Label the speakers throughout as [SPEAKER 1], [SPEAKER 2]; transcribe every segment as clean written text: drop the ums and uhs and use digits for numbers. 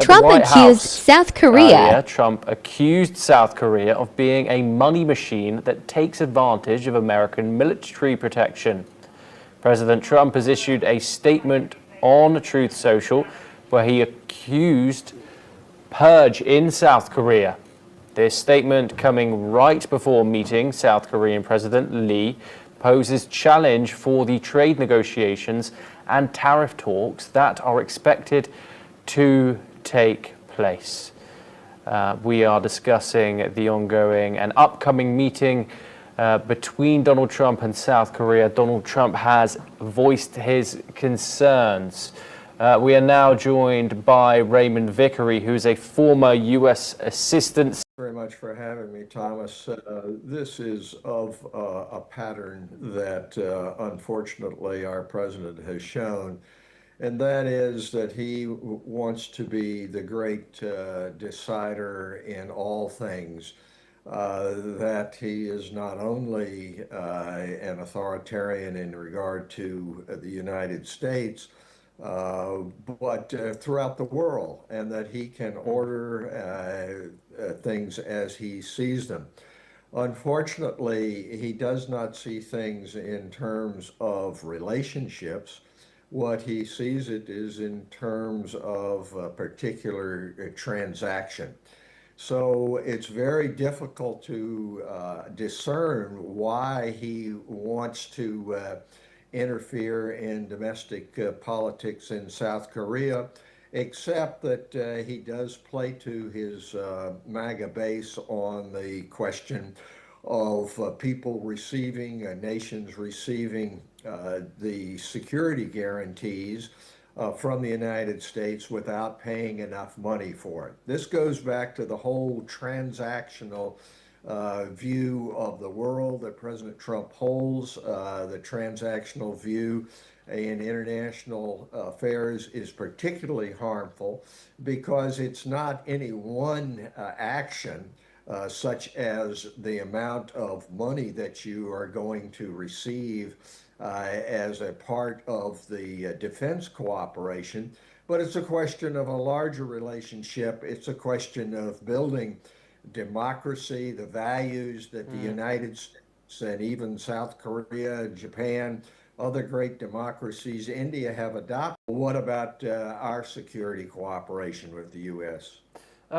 [SPEAKER 1] Trump accused South Korea.
[SPEAKER 2] Trump accused South Korea of being a money machine that takes advantage of American military protection. President Trump has issued a statement on Truth Social where he accused purge in South Korea. This statement, coming right before meeting South Korean President Lee, poses challenge for the trade negotiations and tariff talks that are expected to take place. We are discussing the ongoing and upcoming meeting between Donald Trump and South Korea. Donald Trump has voiced his concerns. We are now joined by Raymond Vickery, who's a former U.S. assistant.
[SPEAKER 3] Very much for having me, Thomas. This is of a pattern that unfortunately our president has shown, and that is that he wants to be the great decider in all things, that he is not only an authoritarian in regard to the United States, but throughout the world, and that he can order things as he sees them. Unfortunately, he does not see things in terms of relationships. What he sees it is in terms of a particular transaction. So it's very difficult to discern why he wants to interfere in domestic politics in South Korea, except that he does play to his MAGA base on the question of people receiving, nations receiving the security guarantees from the United States without paying enough money for it. This goes back to the whole transactional view of the world that President Trump holds. The transactional view in international affairs is particularly harmful because it's not any one action such as the amount of money that you are going to receive as a part of the defense cooperation, but it's a question of a larger relationship. It's a question of building democracy, the values that the United States and even South Korea, Japan, other great democracies, India have adopted. What about our security cooperation with the U.S.?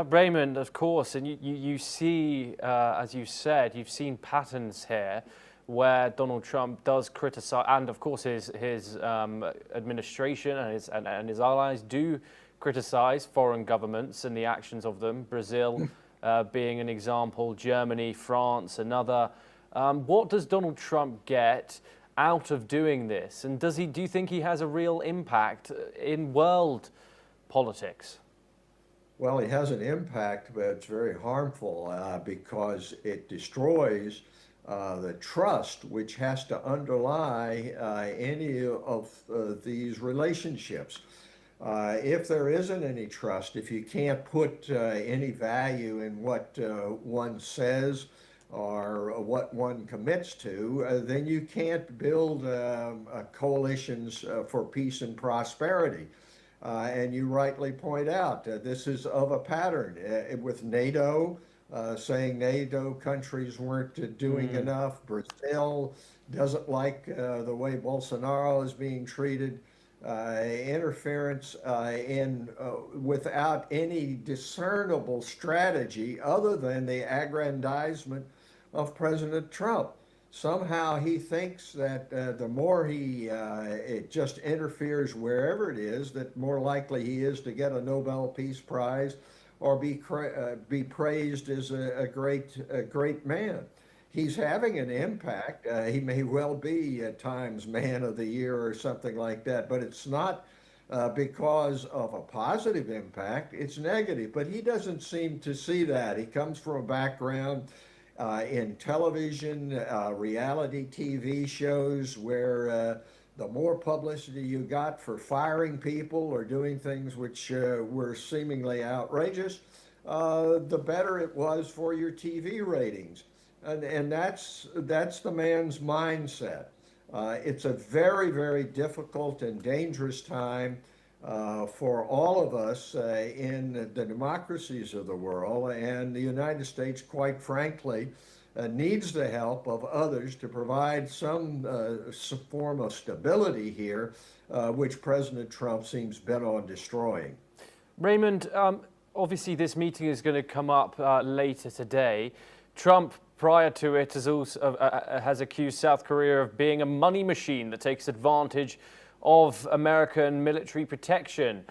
[SPEAKER 2] Raymond, of course, and you see, as you said, you've seen patterns here where Donald Trump does criticize, and of course his administration and his allies do criticize foreign governments and the actions of them. Brazil being an example, Germany, France, another. What does Donald Trump get out of doing this? And do you think he has a real impact in world politics?
[SPEAKER 3] Well, he has an impact, but it's very harmful because it destroys the trust which has to underlie any of these relationships. If there isn't any trust, if you can't put any value in what one says or what one commits to, then you can't build coalitions for peace and prosperity. And you rightly point out this is of a pattern with NATO, saying NATO countries weren't doing enough. Brazil doesn't like the way Bolsonaro is being treated. Interference in without any discernible strategy other than the aggrandizement of President Trump. Somehow he thinks that the more he it just interferes wherever it is, that more likely he is to get a Nobel Peace Prize or be praised as a great man. He's having an impact. He may well be at times Man of the Year or something like that, but it's not because of a positive impact. It's negative, but he doesn't seem to see that. He comes from a background in television, reality TV shows where the more publicity you got for firing people or doing things which were seemingly outrageous, the better it was for your TV ratings. And that's the man's mindset. It's a very, very difficult and dangerous time for all of us in the democracies of the world, and the United States, quite frankly, needs the help of others to provide some form of stability here, which President Trump seems bent on destroying.
[SPEAKER 2] Raymond, obviously this meeting is going to come up later today. Trump, prior to it, has accused South Korea of being a money machine that takes advantage of American military protection.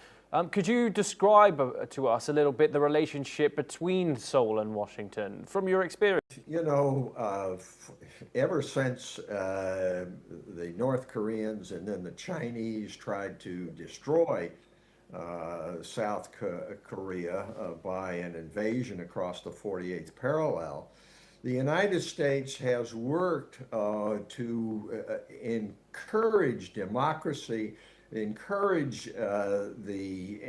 [SPEAKER 2] Could you describe to us a little bit the relationship between Seoul and Washington from your experience?
[SPEAKER 3] You know, ever since the North Koreans and then the Chinese tried to destroy South Korea by an invasion across the 48th parallel, the United States has worked to encourage democracy, encourage the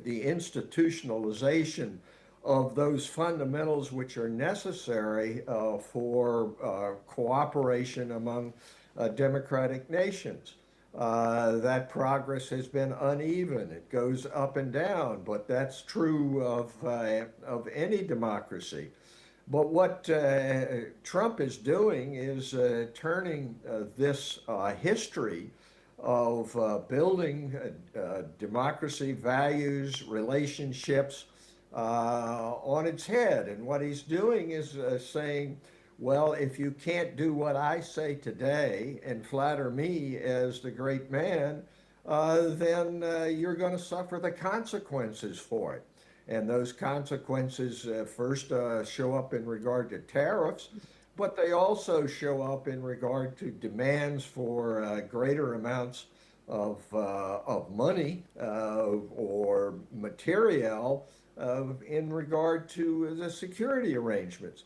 [SPEAKER 3] institutionalization of those fundamentals which are necessary for cooperation among democratic nations. That progress has been uneven. It goes up and down, but that's true of any democracy. But what Trump is doing is turning this history of building democracy, values, relationships on its head. And what he's doing is saying, well, if you can't do what I say today and flatter me as the great man, then you're going to suffer the consequences for it. And those consequences first show up in regard to tariffs, but they also show up in regard to demands for greater amounts of money or material in regard to the security arrangements.